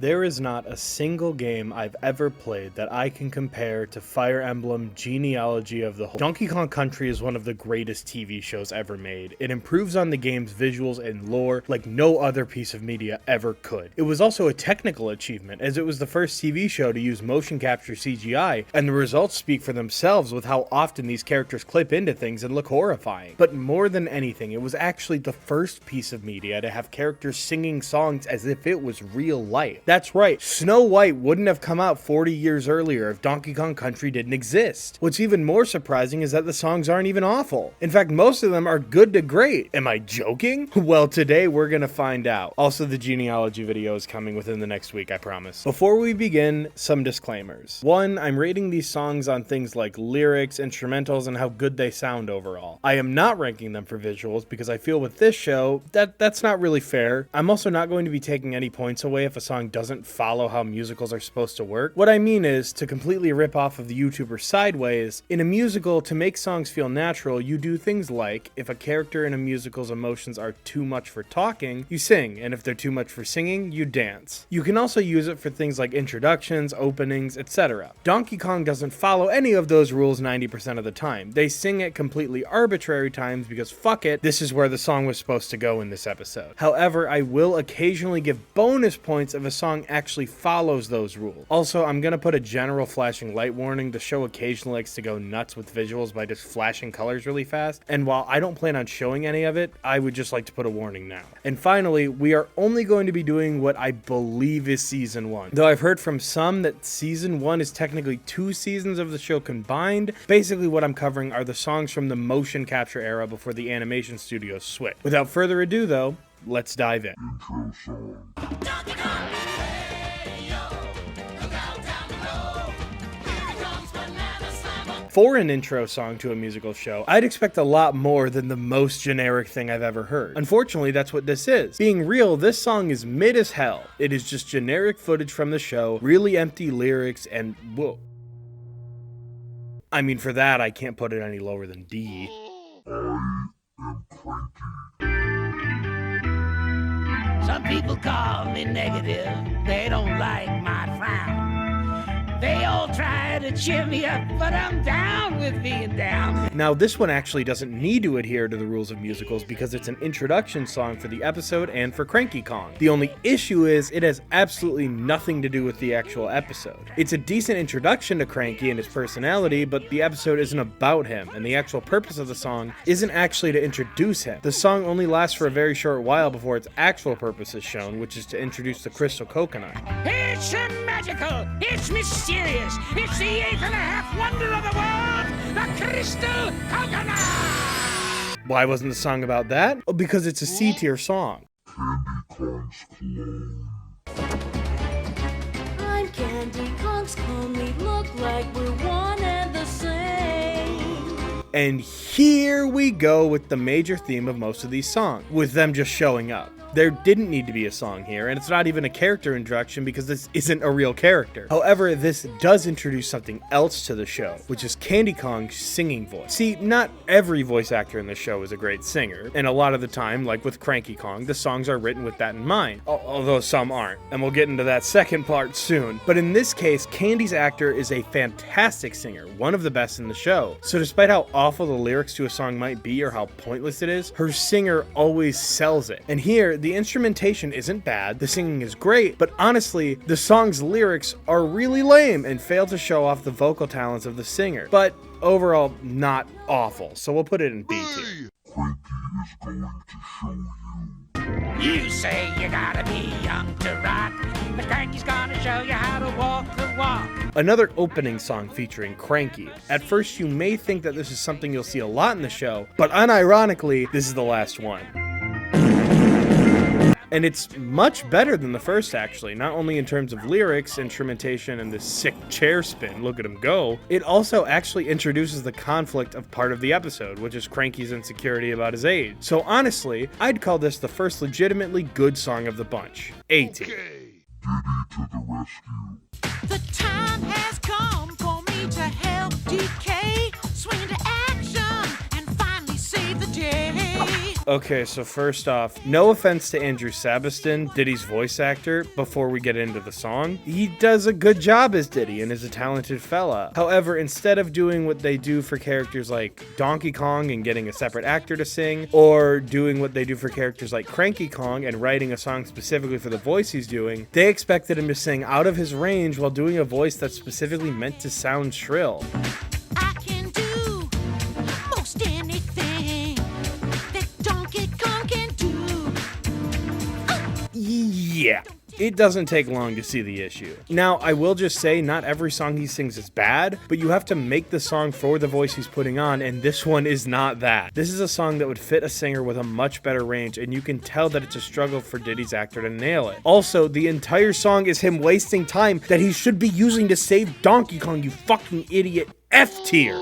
There is not a single game I've ever played that I can compare to Fire Emblem Genealogy of the Whole. Donkey Kong Country is one of the greatest TV shows ever made. It improves on the game's visuals and lore like no other piece of media ever could. It was also a technical achievement, as it was the first TV show to use motion capture CGI, and the results speak for themselves with how often these characters clip into things and look horrifying. But more than anything, it was actually the first piece of media to have characters singing songs as if it was real life. That's right, Snow White wouldn't have come out 40 years earlier if Donkey Kong Country didn't exist. What's even more surprising is that the songs aren't even awful. In fact, most of them are good to great. Am I joking? Well, today we're gonna find out. Also, the genealogy video is coming within the next week, I promise. Before we begin, some disclaimers. One, I'm rating these songs on things like lyrics, instrumentals, and how good they sound overall. I am not ranking them for visuals because I feel with this show, that's not really fair. I'm also not going to be taking any points away if a song doesn't follow how musicals are supposed to work. What I mean is, to completely rip off of the YouTuber Sideways, in a musical, to make songs feel natural, you do things like, if a character in a musical's emotions are too much for talking, you sing, and if they're too much for singing, you dance. You can also use it for things like introductions, openings, etc. Donkey Kong doesn't follow any of those rules 90% of the time. They sing at completely arbitrary times because fuck it, this is where the song was supposed to go in this episode. However, I will occasionally give bonus points if a song actually follows those rules. Also, I'm gonna put a general flashing light warning. The show occasionally likes to go nuts with visuals by just flashing colors really fast, and while I don't plan on showing any of it, I would just like to put a warning now. And finally, we are only going to be doing what I believe is season 1. Though I've heard from some that season 1 is technically 2 seasons of the show combined. Basically what I'm covering are the songs from the motion capture era before the animation studios switched. Without further ado though, let's dive in. Intro song. For an intro song to a musical show, I'd expect a lot more than the most generic thing I've ever heard. Unfortunately, that's what this is. Being real, this song is mid as hell. It is just generic footage from the show, really empty lyrics, and whoa. I mean, for that, I can't put it any lower than D. I am cranky. Some people call me negative. They don't like my frown. They all try to cheer me up, but I'm down with being down. Now, this one actually doesn't need to adhere to the rules of musicals because it's an introduction song for the episode and for Cranky Kong. The only issue is it has absolutely nothing to do with the actual episode. It's a decent introduction to Cranky and his personality, but the episode isn't about him, and the actual purpose of the song isn't actually to introduce him. The song only lasts for a very short while before its actual purpose is shown, which is to introduce the Crystal Coconut. It's magical. It's mysterious. It's the 8.5 wonder of the world, the Crystal Coconut. Why wasn't the song about that? Oh, because it's a C-tier song. Candy Kong's clone. I'm Candy Kong's clone. We look like we're one and the same. And here we go with the major theme of most of these songs, with them just showing up. There didn't need to be a song here, and it's not even a character introduction because this isn't a real character. However, this does introduce something else to the show, which is Candy Kong's singing voice. See, not every voice actor in the show is a great singer, and a lot of the time, like with Cranky Kong, the songs are written with that in mind, although some aren't, and we'll get into that second part soon. But in this case, Candy's actor is a fantastic singer, one of the best in the show. So despite how awful the lyrics to a song might be or how pointless it is, her singer always sells it. And here, the instrumentation isn't bad, the singing is great, but honestly, the song's lyrics are really lame and fail to show off the vocal talents of the singer. But overall, not awful, so we'll put it in B tier. Cranky is going to show you. You say you gotta be young to rock, but Cranky's gonna show you how to walk the walk. Another opening song featuring Cranky. At first, you may think that this is something you'll see a lot in the show, but unironically, this is the last one. And it's much better than the first, actually, not only in terms of lyrics, instrumentation, and this sick chair spin, look at him go, it also actually introduces the conflict of part of the episode, which is Cranky's insecurity about his age. So honestly, I'd call this the first legitimately good song of the bunch. A tier. Diddy to the rescue. The time has come for me to help DK swing into action and finally save the day. Okay, so first off, no offense to Andrew Sabiston, Diddy's voice actor, before we get into the song. He does a good job as Diddy and is a talented fella. However, instead of doing what they do for characters like Donkey Kong and getting a separate actor to sing, or doing what they do for characters like Cranky Kong and writing a song specifically for the voice he's doing, they expected him to sing out of his range while doing a voice that's specifically meant to sound shrill. I can do most anything that Donkey Kong can do. Yeah. It doesn't take long to see the issue. Now, I will just say, not every song he sings is bad, but you have to make the song for the voice he's putting on, and this one is not that. This is a song that would fit a singer with a much better range, and you can tell that it's a struggle for Diddy's actor to nail it. Also, the entire song is him wasting time that he should be using to save Donkey Kong, you fucking idiot. F tier.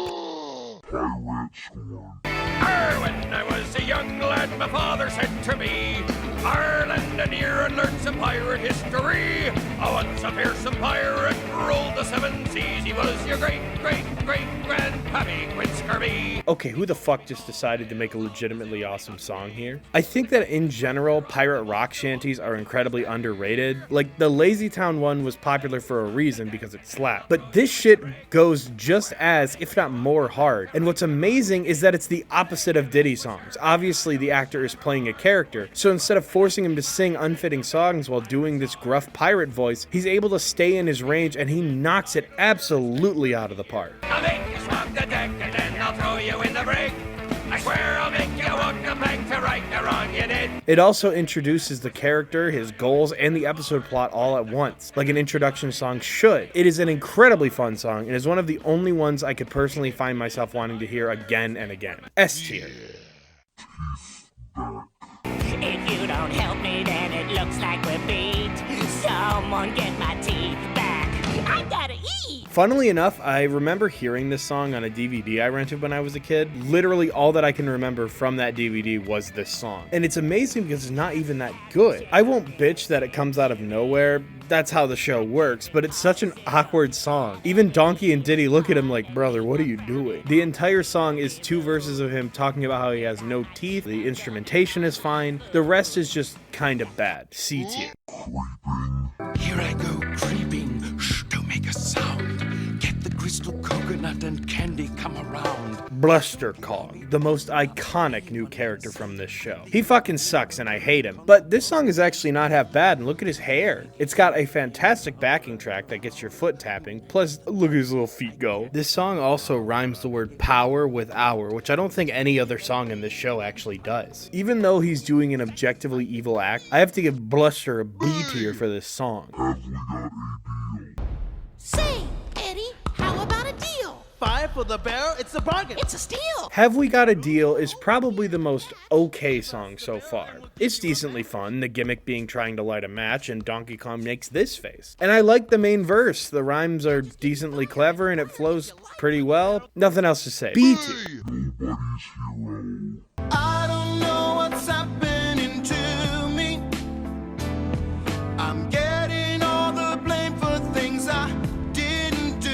Pirate Squad. When I was a young lad, my father said to me, Ireland and here and learn some pirate history. Once a fearsome pirate ruled the seven seas. He was your great-great-great-grandpappy Quint Scurvy. Okay, who the fuck just decided to make a legitimately awesome song here? I think that in general, pirate rock shanties are incredibly underrated. Like, the Lazy Town one was popular for a reason because it slapped. But this shit goes just as, if not more, hard. And what's amazing is that it's the opposite of Diddy songs. Obviously, the actor is playing a character, so instead of forcing him to sing unfitting songs while doing this gruff pirate voice, he's able to stay in his range and he knocks it absolutely out of the park. I'll make you swab the deck and then I'll throw you in the brig. I swear I'll make you walk the plank to right the wrong you did. It also introduces the character, his goals, and the episode plot all at once, like an introduction song should. It is an incredibly fun song and is one of the only ones I could personally find myself wanting to hear again and again. S tier. If you don't help me, then it looks like we're beat. Someone get my teeth back. I gotta eat. Funnily enough, I remember hearing this song on a DVD I rented when I was a kid. Literally all that I can remember from that DVD was this song. And it's amazing because it's not even that good. I won't bitch that it comes out of nowhere. That's how the show works, but it's such an awkward song. Even Donkey and Diddy look at him like, brother, what are you doing? The entire song is 2 verses of him talking about how he has no teeth. The instrumentation is fine. The rest is just kind of bad. C tier. Here I go creeping, shh, don't make a sound. Get the crystal coconut and candy come around. Bluster Kong, the most iconic new character from this show. He fucking sucks and I hate him, but this song is actually not half bad, and look at his hair. It's got a fantastic backing track that gets your foot tapping, plus look at his little feet go. This song also rhymes the word power with hour, which I don't think any other song in this show actually does. Even though he's doing an objectively evil act, I have to give Bluster a B tier for this song. Have we got a deal? Say, Eddie, how about a deal? 5 for the barrel, it's a bargain. It's a steal. Have We Got a Deal is probably the most okay song so far. It's decently fun, the gimmick being trying to light a match, and Donkey Kong makes this face. And I like the main verse. The rhymes are decently clever and it flows pretty well. Nothing else to say. B tier. Nobody's hero. I don't know what's happening to me. I'm getting all the blame for things I didn't do.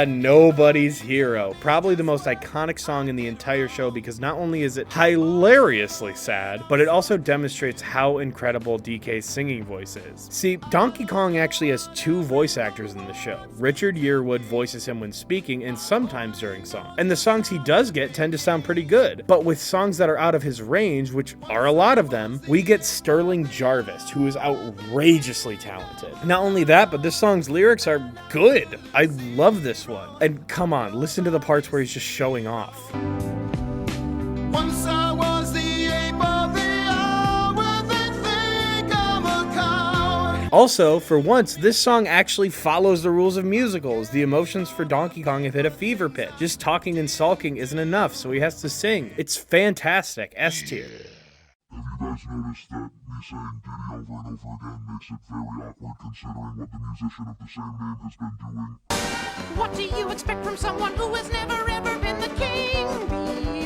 Nobody's Hero. Probably the most iconic song in the entire show because not only is it hilariously sad, but it also demonstrates how incredible DK's singing voice is. See, Donkey Kong actually has 2 voice actors in the show. Richard Yearwood voices him when speaking and sometimes during songs. And the songs he does get tend to sound pretty good. But with songs that are out of his range, which are a lot of them, we get Sterling Jarvis, who is outrageously talented. Not only that, but this song's lyrics are good. I love this one. And come on, listen to the parts where he's just showing off. Once I was the ape of the hour, they think I'm a coward. Also, for once, this song actually follows the rules of musicals. The emotions for Donkey Kong have hit a fever pitch. Just talking and sulking isn't enough, so he has to sing. It's fantastic. S tier. Have you guys noticed that me saying Diddy over and over again makes it very awkward considering what the musician of the same name has been doing? What do you expect from someone who has never ever been the king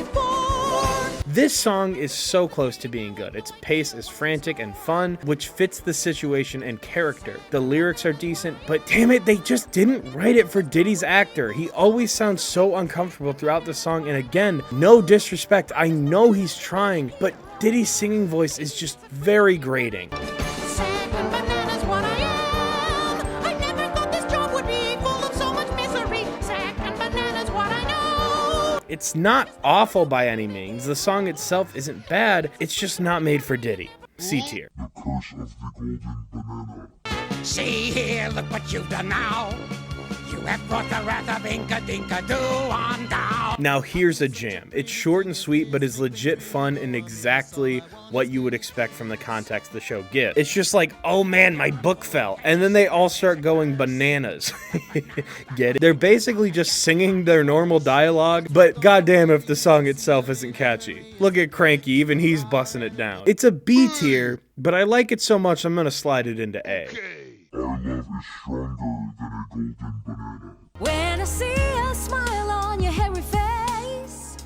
before? This song is so close to being good. Its pace is frantic and fun, which fits the situation and character. The lyrics are decent, but damn it, they just didn't write it for Diddy's actor. He always sounds so uncomfortable throughout the song, and again, no disrespect, I know he's trying, but Diddy's singing voice is just very grating. Sack and bananas, what I am. I never thought this job would be full of so much misery. Sack and bananas, what I know. It's not awful by any means. The song itself isn't bad, it's just not made for Diddy. C tier. The Curse of the Golden Banana. See here, look what you've done now. You have brought the wrath of Inca Dinka Doo on down. Now here's a jam. It's short and sweet, but is legit fun and exactly what you would expect from the context the show gives. It's just like, oh man, my book fell. And then they all start going bananas. Get it? They're basically just singing their normal dialogue, but goddamn if the song itself isn't catchy. Look at Cranky, even he's busting it down. It's a B tier, but I like it so much I'm gonna slide it into A. Our love is stronger than a golden banana. When I see a smile on your hairy face,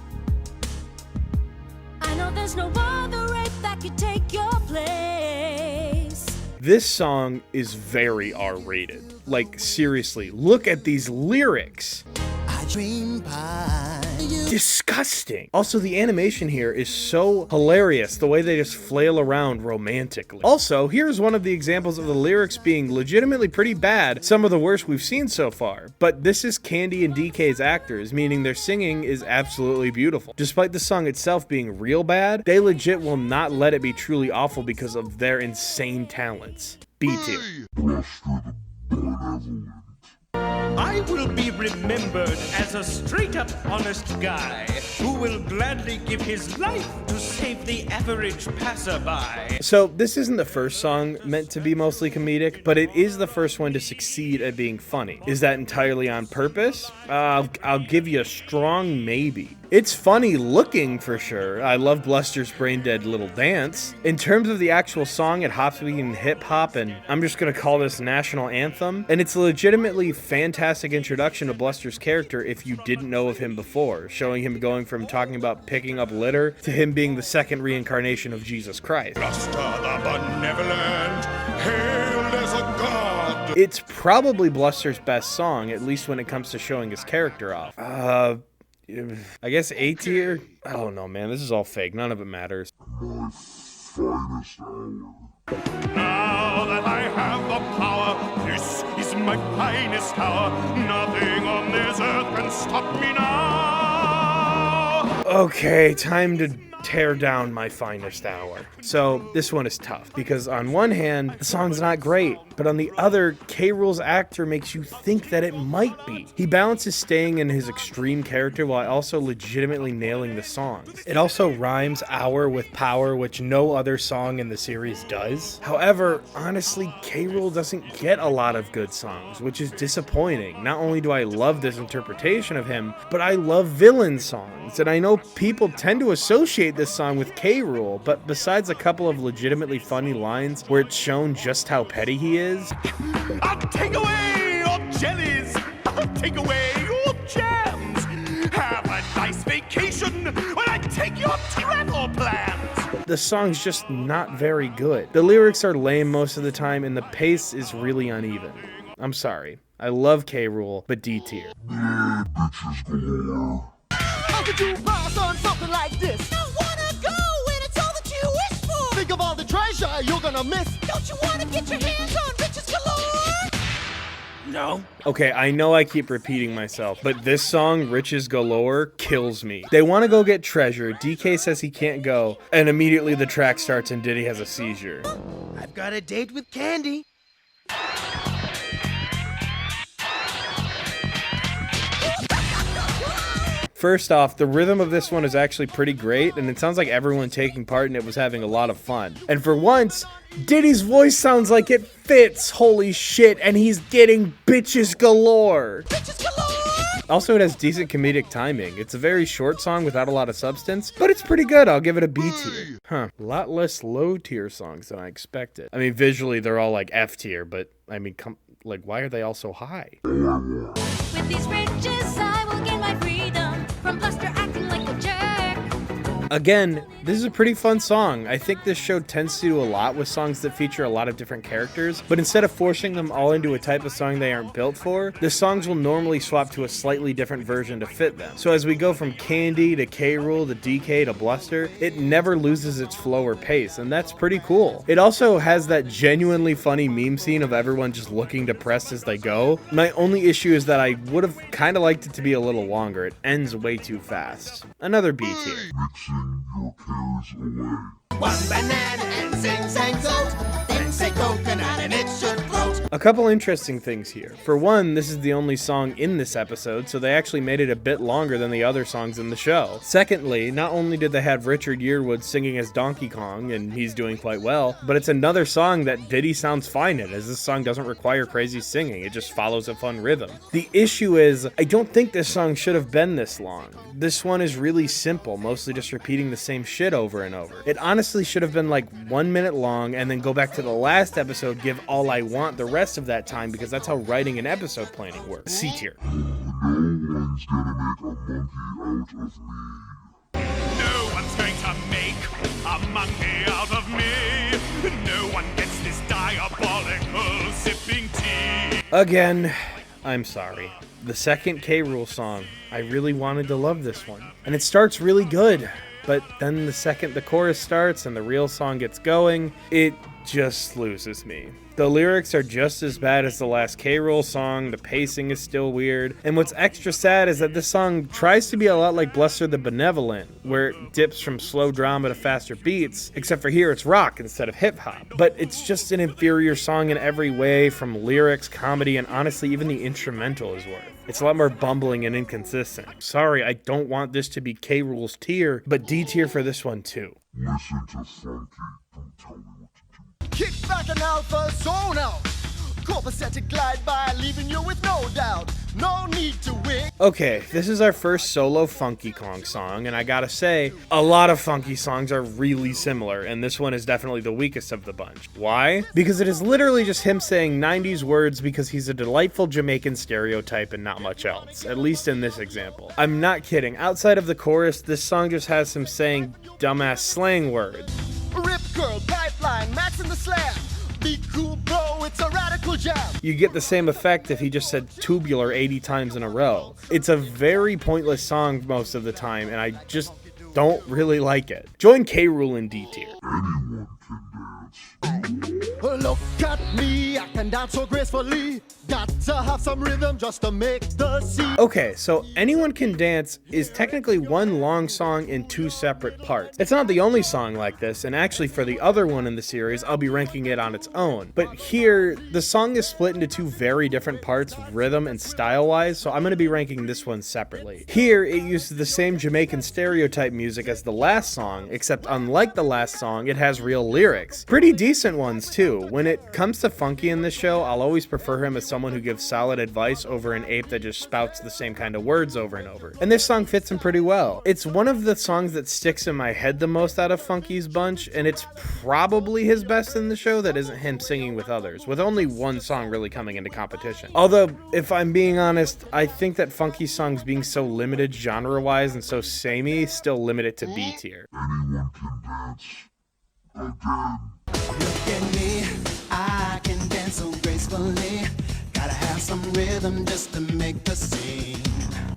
I know there's no other rape that could take your place. This song is very R-rated. Like, seriously, look at these lyrics. I dream by you. Disgusting. Also, the animation here is so hilarious, the way they just flail around romantically. Also, here's one of the examples of the lyrics being legitimately pretty bad, some of the worst we've seen so far. But this is Candy and DK's actors, meaning their singing is absolutely beautiful. Despite the song itself being real bad, they legit will not let it be truly awful because of their insane talents. B tier. Buster the Benevolent. I will be remembered as a straight-up honest guy who will gladly give his life to save the average passerby. So this isn't the first song meant to be mostly comedic, but it is the first one to succeed at being funny. Is that entirely on purpose? I'll give you a strong maybe. It's funny looking for sure. I love Bluster's brain dead little dance. In terms of the actual song, it hops between hip hop and I'm just gonna call this national anthem. And it's a legitimately fantastic introduction to Bluster's character if you didn't know of him before, showing him going from talking about picking up litter to him being the second reincarnation of Jesus Christ. Buster the Benevolent, hailed as a god. It's probably Bluster's best song, at least when it comes to showing his character off. I guess A tier? I don't know, man. This is all fake. None of it matters. My finest hour. Now that I have the power, this is my finest hour. Nothing on this earth can stop me now. Okay, time to tear down my finest hour. So this one is tough because on one hand, the song's not great, but on the other, K. Rool's actor makes you think that it might be. He balances staying in his extreme character while also legitimately nailing the songs. It also rhymes hour with power, which no other song in the series does. However, honestly, K. Rool doesn't get a lot of good songs, which is disappointing. Not only do I love this interpretation of him, but I love villain songs, and I know people tend to associate this song with K. Rool, but besides a couple of legitimately funny lines where it's shown just how petty he is, I'll take away your jellies. I'll take away your jams. Have a nice vacation when I take your travel plans. the song's just not very good. The lyrics are lame most of the time, and the pace is really uneven. I'm sorry. I love K. Rool, but D tier. Bitches galore. How could you pass on something like this? Don't wanna go when it's all that you wish for. Think of all the treasure you're gonna miss. Don't you wanna get your hands on riches galore? No? Okay, I know I keep repeating myself, but this song, Riches Galore, kills me. They want to go get treasure, DK says he can't go, and immediately the track starts and Diddy has a seizure. I've got a date with Candy. First off, the rhythm of this one is actually pretty great, and it sounds like everyone taking part in it was having a lot of fun. And for once, Diddy's voice sounds like it fits, holy shit, and he's getting bitches galore. Riches galore! Also, it has decent comedic timing. It's a very short song without a lot of substance, but it's pretty good. I'll give it a B tier. Huh, a lot less low tier songs than I expected. I mean, visually, they're all like F tier, but I mean, why are they all so high? With these riches, I will gain my freedom from Buster acting like a jerk. Again, this is a pretty fun song. I think this show tends to do a lot with songs that feature a lot of different characters, but instead of forcing them all into a type of song they aren't built for, the songs will normally swap to a slightly different version to fit them. So as we go from Candy to K. Rool to DK to Bluster, it never loses its flow or pace, and that's pretty cool. It also has that genuinely funny meme scene of everyone just looking depressed as they go. My only issue is that I would have kind of liked it to be a little longer. It ends way too fast. Another B tier. Mixing your cares away. One banana and sing, sang, goat. Then say coconut and it should float. A couple interesting things here. For one, this is the only song in this episode, so they actually made it a bit longer than the other songs in the show. Secondly, not only did they have Richard Yearwood singing as Donkey Kong, and he's doing quite well, but it's another song that Diddy sounds fine in, as this song doesn't require crazy singing, it just follows a fun rhythm. The issue is, I don't think this song should have been this long. This one is really simple, mostly just repeating the same shit over and over. It honestly should have been like 1 minute long, and then go back to the last episode, give All I Want the rest of that time, because that's how writing and episode planning works. C tier. No one's gonna make a monkey out of me. No one's going to make a monkey out of me. No one gets this diabolical sipping tea. Again, I'm sorry. The second K. Rool song, I really wanted to love this one. And it starts really good, but then the second the chorus starts and the real song gets going, it just loses me. The lyrics are just as bad as the last K. Rool song, the pacing is still weird, and what's extra sad is that this song tries to be a lot like Bluster the Benevolent, where it dips from slow drama to faster beats, except for here it's rock instead of hip-hop. But it's just an inferior song in every way, from lyrics, comedy, and honestly even the instrumental is worth. It's a lot more bumbling and inconsistent. Sorry, I don't want this to be K. Rool's tier, but D tier for this one too. Listen to Funky. Don't tell me what to do. Kick back and alpha zone out. Copacetic glide by, leaving you with no doubt. No need to wait. Okay, this is our first solo Funky Kong song, and I gotta say, a lot of Funky songs are really similar, and this one is definitely the weakest of the bunch. Why? Because it is literally just him saying 90s words because he's a delightful Jamaican stereotype and not much else, at least in this example. I'm not kidding, outside of the chorus, this song just has him saying dumbass slang words. Rip curl, pipeline, max in the slab. Be cool, bro, it's a radical jam. You get the same effect if he just said tubular 80 times in a row. It's a very pointless song most of the time, and I just don't really like it. Join K. Rool in D tier. Anyone can dance. Look at me, I can dance so gracefully. Got to have some rhythm just to make the scene. Okay, so Anyone Can Dance is technically one long song in two separate parts. It's not the only song like this, and actually for the other one in the series, I'll be ranking it on its own. But here, the song is split into two very different parts, rhythm and style-wise, so I'm going to be ranking this one separately. Here, it uses the same Jamaican stereotype music as the last song, except unlike the last song, it has real lyrics. Pretty decent ones, too. When it comes to Funky in this show, I'll always prefer him as someone who gives solid advice over an ape that just spouts the same kind of words over and over. And this song fits him pretty well. It's one of the songs that sticks in my head the most out of Funky's bunch, and it's probably his best in the show that isn't him singing with others, with only one song really coming into competition. Although, if I'm being honest, I think that Funky's songs being so limited genre-wise and so samey still limit it to B tier. Anyone can dance. Again. Look at me, I can dance so gracefully. Gotta have some rhythm just to make the scene.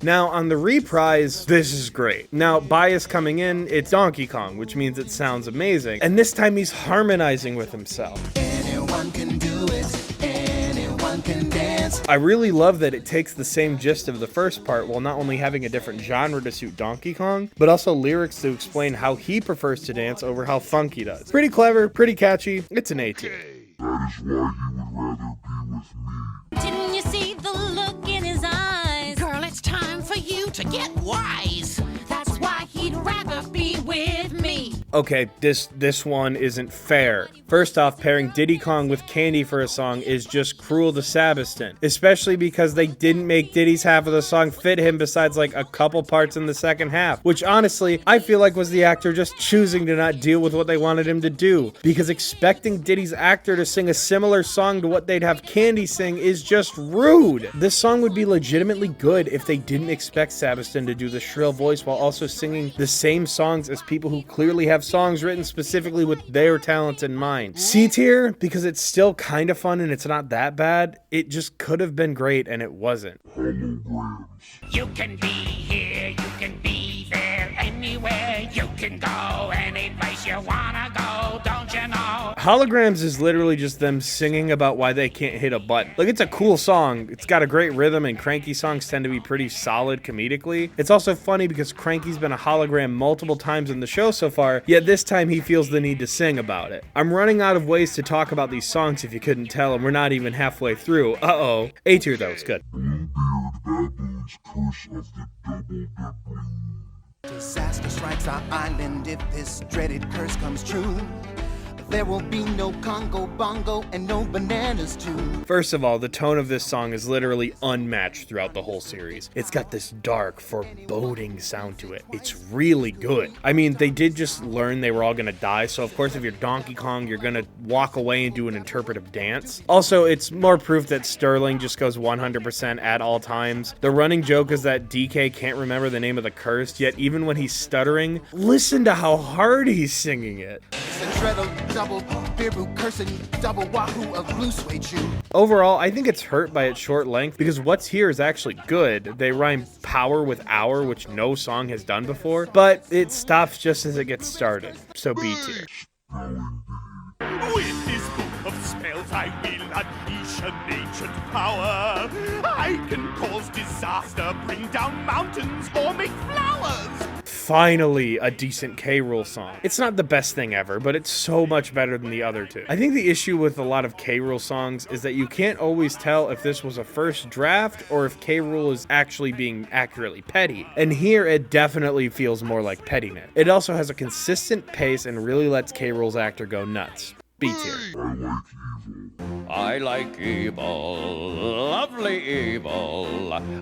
Now, on the reprise, this is great. Now, bias coming in, it's Donkey Kong, which means it sounds amazing. And this time he's harmonizing with himself. Anyone can do it, anyone can dance. I really love that it takes the same gist of the first part while not only having a different genre to suit Donkey Kong, but also lyrics to explain how he prefers to dance over how Funky does. Pretty clever, pretty catchy, it's an A tier. That is why he would rather be with me. Didn't you see the look in his eyes? Girl, it's time for you to get wise. That's why he'd rather be with me. Okay, this one isn't fair. First off, pairing Diddy Kong with Candy for a song is just cruel to Sabiston, especially because they didn't make Diddy's half of the song fit him besides like a couple parts in the second half, which honestly, I feel like was the actor just choosing to not deal with what they wanted him to do, because expecting Diddy's actor to sing a similar song to what they'd have Candy sing is just rude. This song would be legitimately good if they didn't expect Sabiston to do the shrill voice while also singing the same songs as people who clearly have songs written specifically with their talents in mind. C tier, because it's still kind of fun and it's not that bad. It just could have been great and it wasn't. You can be here, you can be there, anywhere you can go, any place you wanna go, don't you know? Holograms is literally just them singing about why they can't hit a button. Like, it's a cool song. It's got a great rhythm, and Cranky songs tend to be pretty solid comedically. It's also funny because Cranky's been a hologram multiple times in the show so far, yet this time he feels the need to sing about it. I'm running out of ways to talk about these songs if you couldn't tell, and we're not even halfway through. Uh-oh. A tier though, it's good. Bluebeard Baboon's Curse of the Double Doubloon. Disaster strikes our island if this dreaded curse comes true. There will be no Congo Bongo and no bananas too. First of all, the tone of this song is literally unmatched throughout the whole series. It's got this dark, foreboding sound to it. It's really good. I mean, they did just learn they were all gonna die, so of course if you're Donkey Kong, you're gonna walk away and do an interpretive dance. Also, it's more proof that Sterling just goes 100% at all times. The running joke is that DK can't remember the name of the curse, yet even when he's stuttering, listen to how hard he's singing it. It's a dreadful double Biru cursing double wahoo of blue suede shoe. Overall, I think it's hurt by its short length because what's here is actually good. They rhyme power with hour, which no song has done before, but it stops just as it gets started. So B tier. With this book of spells, I will unleash an ancient power. I can cause disaster, bring down mountains, or make flowers. Finally, a decent K. Rool song. It's not the best thing ever, but it's so much better than the other two. I think the issue with a lot of K. Rool songs is that you can't always tell if this was a first draft or if K. Rool is actually being accurately petty. And here it definitely feels more like pettiness. It also has a consistent pace and really lets K. Rool's actor go nuts. B tier. I like evil, lovely evil.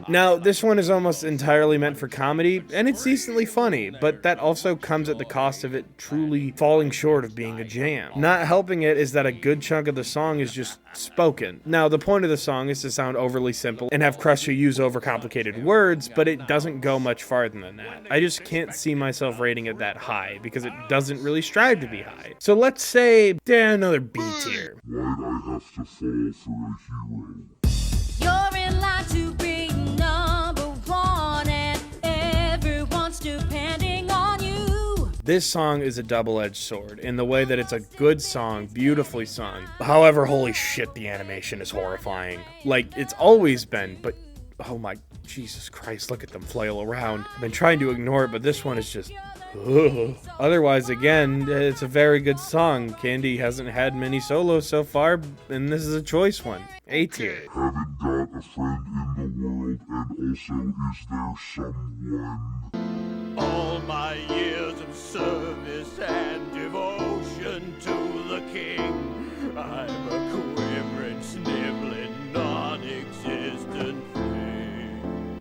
Now, this one is almost entirely meant for comedy, and it's decently funny, but that also comes at the cost of it truly falling short of being a jam. Not helping it is that a good chunk of the song is just spoken. Now, the point of the song is to sound overly simple and have Crusher use overcomplicated words, but it doesn't go much farther than that. I just can't see myself rating it that high, because it doesn't really strive to be high. So let's say, another B tier. Why'd I have to fall for a hero? You're in line to be number one, and everyone's depending on you. This song is a double-edged sword in the way that it's a good song, beautifully sung. However, holy shit, the animation is horrifying. Like, it's always been, but oh my Jesus Christ, look at them flail around. I've been trying to ignore it, but this one is just otherwise, again, it's a very good song. Candy hasn't had many solos so far, and this is a choice one. A tier. Haven't got a friend in the world, and also is there someone? All my years of service and devotion to the king, I'm a quivering, sniveling, non-existent thing.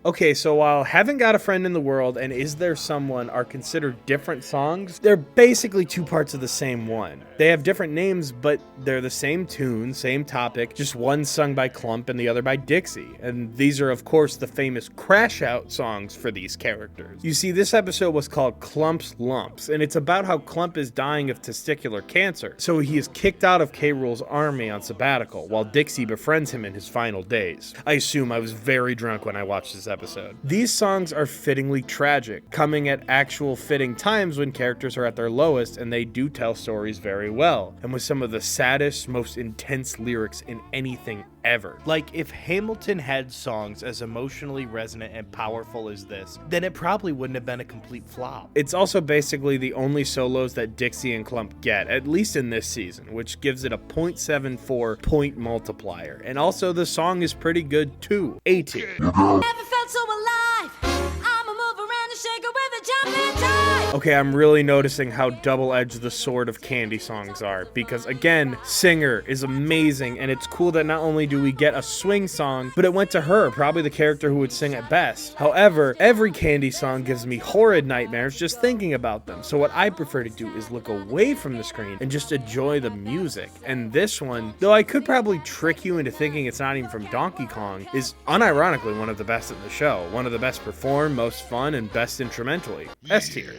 Okay, so while Haven't Got a Friend in the World and Is There Someone are considered different songs, they're basically two parts of the same one. They have different names, but they're the same tune, same topic, just one sung by Clump and the other by Dixie. And these are, of course, the famous Crash Out songs for these characters. You see, this episode was called Clump's Lumps, and it's about how Clump is dying of testicular cancer. So he is kicked out of K. Rool's army on sabbatical, while Dixie befriends him in his final days. I assume I was very drunk when I watched this episode. These songs are fittingly tragic, coming at actual fitting times when characters are at their lowest, and they do tell stories very well, and with some of the saddest, most intense lyrics in anything ever. Like, if Hamilton had songs as emotionally resonant and powerful as this, then it probably wouldn't have been a complete flop. It's also basically the only solos that Dixie and Clump get, at least in this season, which gives it a 0.74 point multiplier. And also the song is pretty good too. A tier. Never felt so alive. I'm a mover and a shaker with a jumping tide. Okay, I'm really noticing how double-edged the sword of Candy songs are, because again, Singer is amazing, and it's cool that not only do we get a swing song, but it went to her, probably the character who would sing it best. However, every Candy song gives me horrid nightmares just thinking about them, so what I prefer to do is look away from the screen and just enjoy the music. And this one, though I could probably trick you into thinking it's not even from Donkey Kong, is unironically one of the best in the show. One of the best performed, most fun, and best instrumentally. S tier.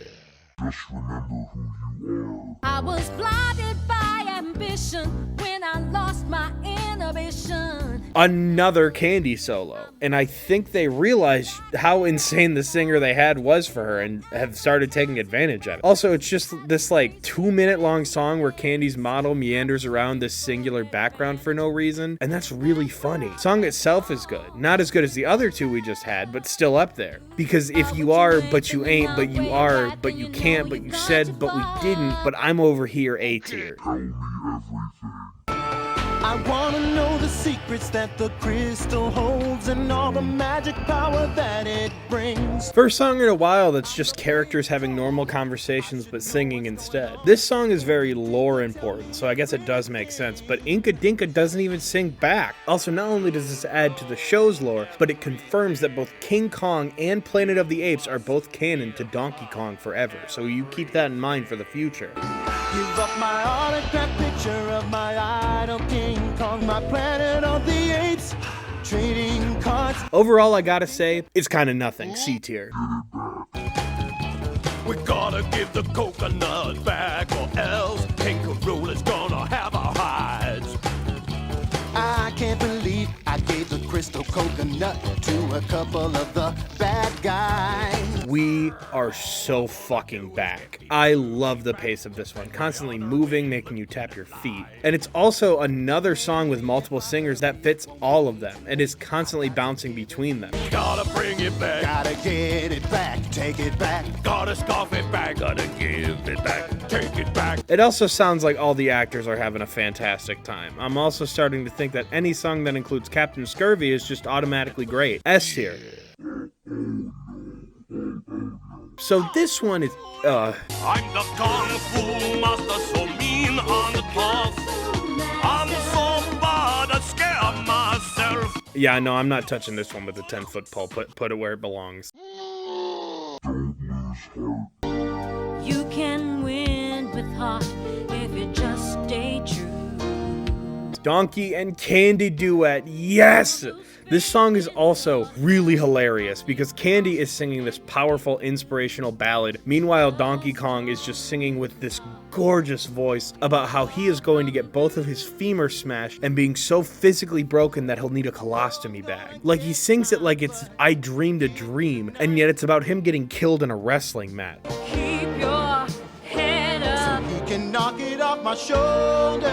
Just remember who you are. I was blinded by ambition when I lost my inhibition. Another Candy solo, and I think they realized how insane the singer they had was for her and have started taking advantage of it. Also, it's just this like 2-minute long song where Candy's model meanders around this singular background for no reason, and that's really funny. The song itself is good, not as good as the other two we just had, but still up there. Because if you are, but you ain't, but you are, but you can't, but you said, but we didn't, but I'm over here, A tier. Tell me everything. I wanna know the secrets that the crystal holds and all the magic power that it brings. First song in a while that's just characters having normal conversations but singing instead. This song is very lore important, so I guess it does make sense, but Inka Dinka doesn't even sing back. Also, not only does this add to the show's lore, but it confirms that both King Kong and Planet of the Apes are both canon to Donkey Kong forever, so you keep that in mind for the future. Give up my autograph picture of my idol King Kong, my Planet of the Apes, trading cards. Overall, I gotta say, it's kinda nothing, C tier. We gotta give the coconut back, or else King Rool is gonna have our hides. I can't believe I gave the crystal coconut to a couple of the bad guys. We are so fucking back. I love the pace of this one, constantly moving, making you tap your feet. And it's also another song with multiple singers that fits all of them and is constantly bouncing between them. Gotta bring it back, Gotta get it back, take it back. gotta scoff it back, gotta give it back, take it back. It also sounds like all the actors are having a fantastic time. I'm also starting to think that any song that includes Captain Scurvy is just automatically great. S tier. So this one is, I'm the Kung Fu master, so mean on the toss. I'm so bad I scare myself. yeah, no, I'm not touching this one with a 10-foot pole. Put it where it belongs. Don't lose heart. You can win with heart if you just stay true. Donkey and Candy duet, yes! This song is also really hilarious because Candy is singing this powerful, inspirational ballad. Meanwhile, Donkey Kong is just singing with this gorgeous voice about how he is going to get both of his femurs smashed and being so physically broken that he'll need a colostomy bag. Like, he sings it like it's I dreamed a dream, and yet it's about him getting killed in a wrestling mat. Keep your head up. You can knock it off my shoulder.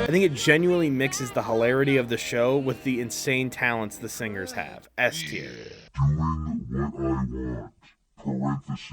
I think it genuinely mixes the hilarity of the show with the insane talents the singers have. S tier. Doing what I want. Parentheses.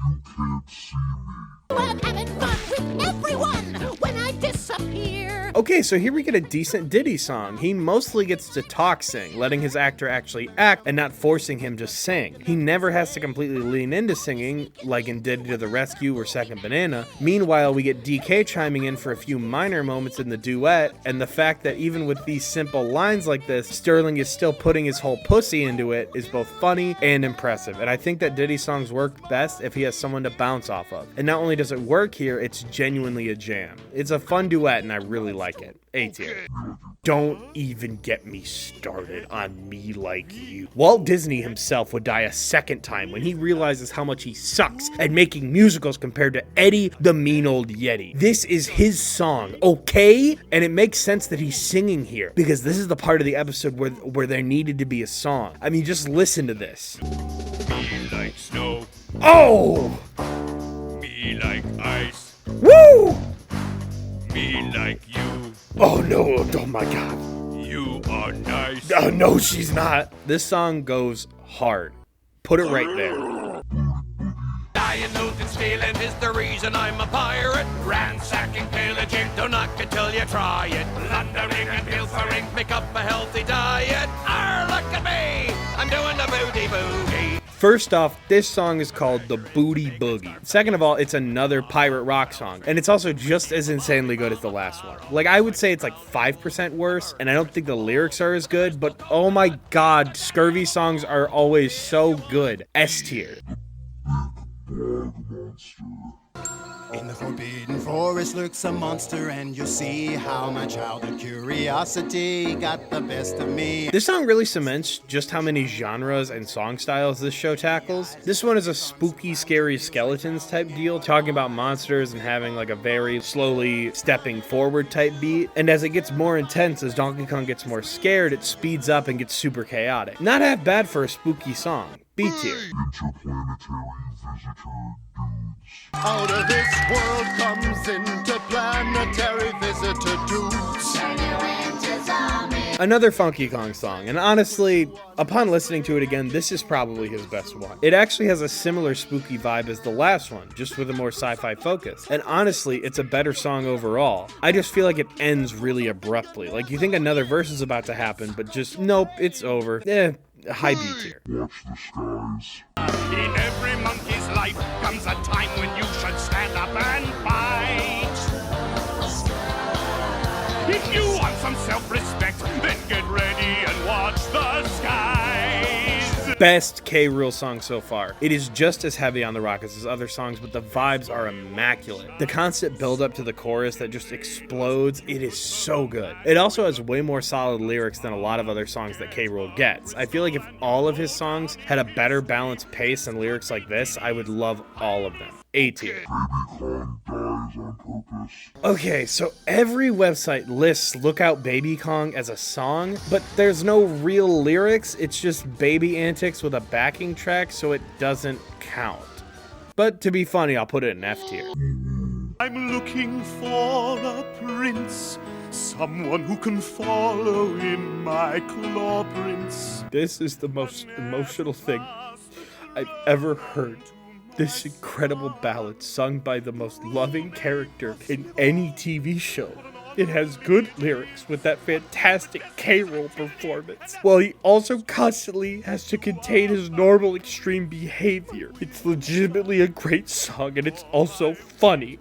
You can't see me. I'm having fun with everyone when I disappear. Okay, so here we get a decent Diddy song. He mostly gets to talk sing, letting his actor actually act and not forcing him to sing. He never has to completely lean into singing, like in Diddy to the Rescue or Second Banana. Meanwhile, we get DK chiming in for a few minor moments in the duet, and the fact that even with these simple lines like this, Sterling is still putting his whole pussy into it is both funny and impressive. And I think that Diddy songs work best if he has someone to bounce off of. And not only does it work here, it's genuinely a jam. It's a fun duet and I really like it. A tier. Don't even get me started on Me Like You. Walt Disney himself would die a second time when he realizes how much he sucks at making musicals compared to Eddie the Mean Old Yeti. This is his song, okay? And it makes sense that he's singing here because this is the part of the episode where there needed to be a song. I mean, just listen to this. Me like snow, Oh! me like ice, Woo! me like you. Oh no, oh my god. You are nice. Oh no, she's not. This song goes hard. Put it right there. Dying, looting, stealing is the reason I'm a pirate. Ransacking, pillaging, don't knock it till you try it. Plundering and pilfering, make up a healthy diet. Arr, look at me, I'm doing the booty boogie. First off, this song is called The Booty Boogie. Second of all, it's another pirate rock song, and it's also just as insanely good as the last one. Like, I would say it's like 5% worse, and I don't think the lyrics are as good, but oh my god, Scurvy songs are always so good. S tier. Bog monster. In the forbidden forest lurks a monster, and you'll see how my childhood curiosity got the best of me. This song really cements just how many genres and song styles this show tackles. This one is a spooky, scary skeletons type deal, talking about monsters and having like a very slowly stepping forward type beat. And as it gets more intense, as Donkey Kong gets more scared, it speeds up and gets super chaotic. Not half bad for a spooky song. B tier. Interplanetary visitor dudes. Out of this world comes interplanetary visitor dudes. Another Funky Kong song, and honestly, upon listening to it again, this is probably his best one. It actually has a similar spooky vibe as the last one, just with a more sci-fi focus. And honestly, it's a better song overall. I just feel like it ends really abruptly. Like, you think another verse is about to happen, but just, nope, it's over. High B tier. Watch the skies. In every monkey's life comes a time when you should stand up and fight. If you want some self-respect, then get ready and watch the skies. Best K. Rool song so far. It is just as heavy on the rock as his other songs, but the vibes are immaculate. The constant build up to the chorus that just explodes, it is so good. It also has way more solid lyrics than a lot of other songs that K. Rool gets. I feel like if all of his songs had a better balanced pace and lyrics like this, I would love all of them. A tier. Baby Kong dies on purpose. Okay, so every website lists Lookout Baby Kong as a song, but there's no real lyrics, it's just baby antics with a backing track, so it doesn't count. But to be funny, I'll put it in F tier. I'm looking for a prince, someone who can follow in my claw prints. This is the most emotional thing I've ever heard. This incredible ballad sung by the most loving character in any TV show. It has good lyrics with that fantastic K. Rool performance, while he also constantly has to contain his normal extreme behavior. It's legitimately a great song, and it's also funny.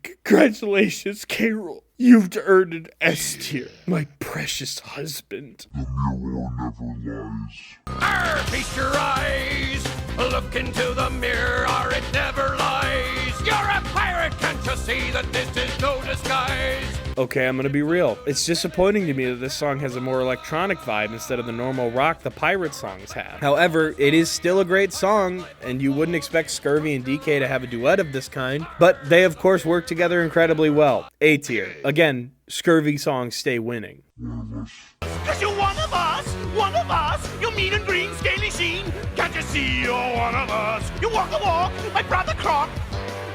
Congratulations, K. Rool. You've earned an S tier, my precious husband. The mirror never lies. Arr, feast your eyes. Look into the mirror, it never lies. You're a pirate, can't you see that this is no disguise? Okay, I'm gonna be real. It's disappointing to me that this song has a more electronic vibe instead of the normal rock the pirate songs have. However, it is still a great song, and you wouldn't expect Scurvy and DK to have a duet of this kind, but they of course work together incredibly well. A tier. Again, Scurvy songs stay winning. Cause you're one of us, you mean and green, scaly sheen. Can't you see you're one of us? You walk the walk, my brother Croc.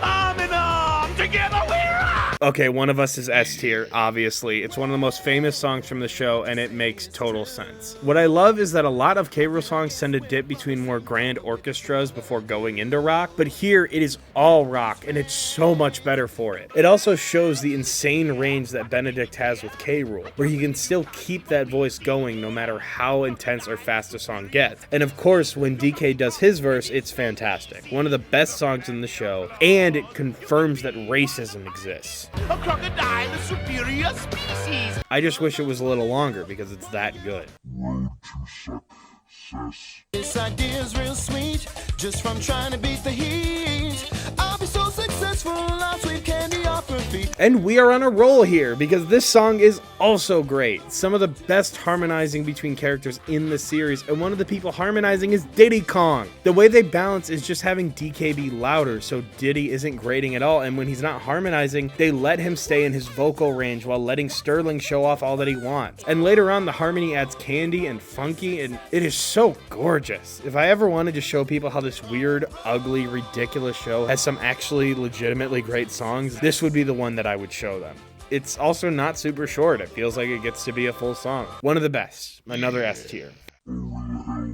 Arm in arm, together we rock! Okay, One of Us is S tier, obviously. It's one of the most famous songs from the show, and it makes total sense. What I love is that a lot of K. Rool songs tend to dip between more grand orchestras before going into rock, but here it is all rock, and it's so much better for it. It also shows the insane range that Benedict has with K. Rool, where he can still keep that voice going no matter how intense or fast a song gets. And of course, when DK does his verse, it's fantastic. One of the best songs in the show, and it confirms that racism exists. A crocodile, a superior species. I just wish it was a little longer because it's that good. Road to success. This idea's real sweet, just from trying to beat the heat. I'll be so successful, I'll sweet candy off her feet. And we are on a roll here because this song is also great. Some of the best harmonizing between characters in the series, and one of the people harmonizing is Diddy Kong. The way they balance is just having DK be louder so Diddy isn't grating at all, and when he's not harmonizing, they let him stay in his vocal range while letting Sterling show off all that he wants. And later on, the harmony adds candy and funky, and it is so gorgeous. If I ever wanted to show people how this weird, ugly, ridiculous show has some actually legitimately great songs, this would be the one that I would show them. It's also not super short. It feels like it gets to be a full song. One of the best. Another S tier.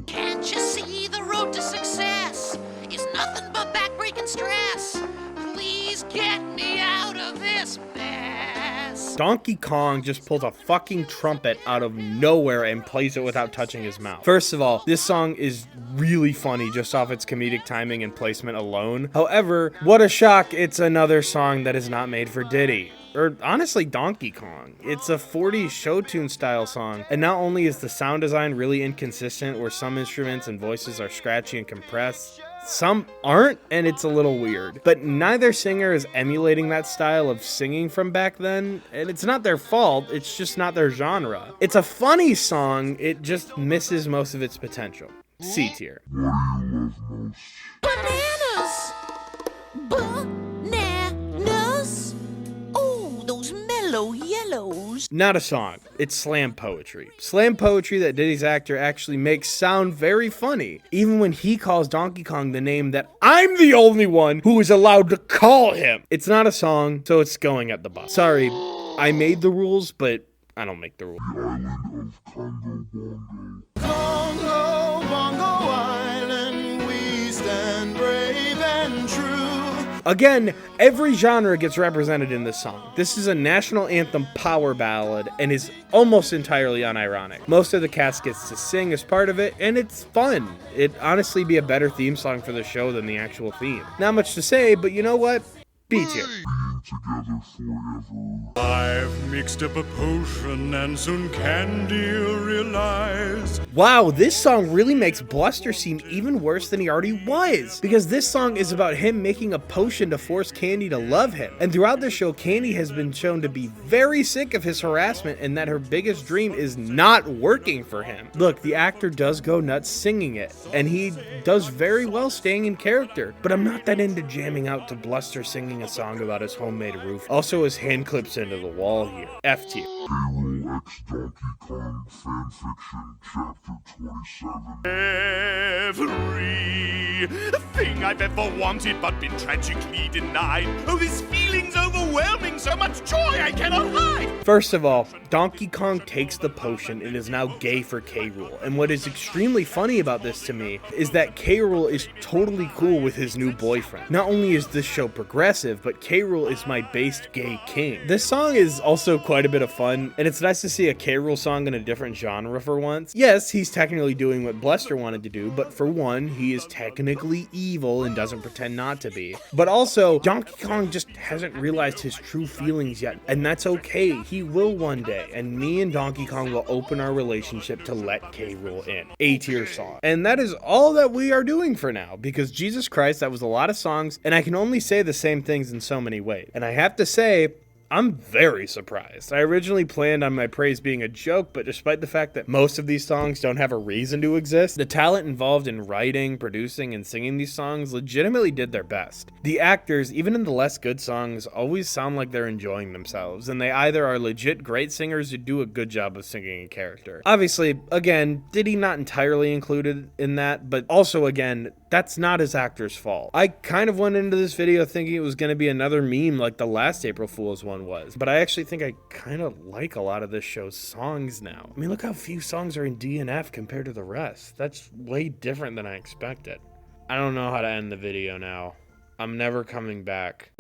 Can't you see the road to success is nothing but backbreaking stress? Please get me out of this mess. this. Donkey Kong just pulls a fucking trumpet out of nowhere and plays it without touching his mouth. First of all, this song is really funny just off its comedic timing and placement alone. However, what a shock, it's another song that is not made for Diddy. Or honestly, Donkey Kong. It's a 40s show tune style song, and not only is the sound design really inconsistent where some instruments and voices are scratchy and compressed, some aren't, and it's a little weird. But neither singer is emulating that style of singing from back then, and it's not their fault, it's just not their genre. It's a funny song, it just misses most of its potential. C tier. What do you love most? Bananas! Bananas! Oh, those mellow yellows. Not a song, it's slam poetry. Slam poetry that Diddy's actor actually makes sound very funny, even when he calls Donkey Kong the name that I'm the only one who is allowed to call him. It's not a song, so it's going at the bottom. Sorry, I made the rules, but I don't make the rules. The island of Congo Bongo. Congo, Bongo Island, we stand brave and true. Again, every genre gets represented in this song. This is a national anthem power ballad and is almost entirely unironic. Most of the cast gets to sing as part of it, and it's fun. It'd honestly be a better theme song for the show than the actual theme. Not much to say, but you know what? B tier. Being together forever. I've mixed up a potion and soon Candy will realize. Wow, this song really makes Bluster seem even worse than he already was, because this song is about him making a potion to force Candy to love him. And throughout the show, Candy has been shown to be very sick of his harassment and that her biggest dream is not working for him. Look, the actor does go nuts singing it, and he does very well staying in character, but I'm not that into jamming out to Bluster singing a song about his homemade roof. Also, his hand clips into the wall here. F tier. K-Rool X Donkey Kong Fanfiction Chapter 27. Everything I've ever wanted but been tragically denied. Oh, this feeling's overwhelming, so much joy I cannot hide. First of all, Donkey Kong takes the potion and is now gay for K-Rool. And what is extremely funny about this to me is that K-Rool is totally cool with his new boyfriend. Not only is this show progressive, but K-Rool is my based gay king. This song is also quite a bit of fun, and it's nice to see a K-Rool song in a different genre for once. Yes, he's technically doing what Bluster wanted to do, but for one, he is technically evil and doesn't pretend not to be. But also, Donkey Kong just hasn't realized his true feelings yet, and that's okay. He will one day, and me and Donkey Kong will open our relationship to let K-Rool in. A tier song. And that is all that we are doing for now, because Jesus Christ, that was a lot of songs, and I can only say the same things in so many ways. And I have to say, I'm very surprised. I originally planned on my praise being a joke, but despite the fact that most of these songs don't have a reason to exist, the talent involved in writing, producing, and singing these songs legitimately did their best. The actors, even in the less good songs, always sound like they're enjoying themselves, and they either are legit great singers who do a good job of singing a character. Obviously, again, Diddy not entirely included in that, but also again, that's not his actor's fault. I kind of went into this video thinking it was going to be another meme like the last April Fool's one was, but I actually think I kind of like a lot of this show's songs now. I mean, look how few songs are in D and F compared to the rest. That's way different than I expected. I don't know how to end the video now. I'm never coming back.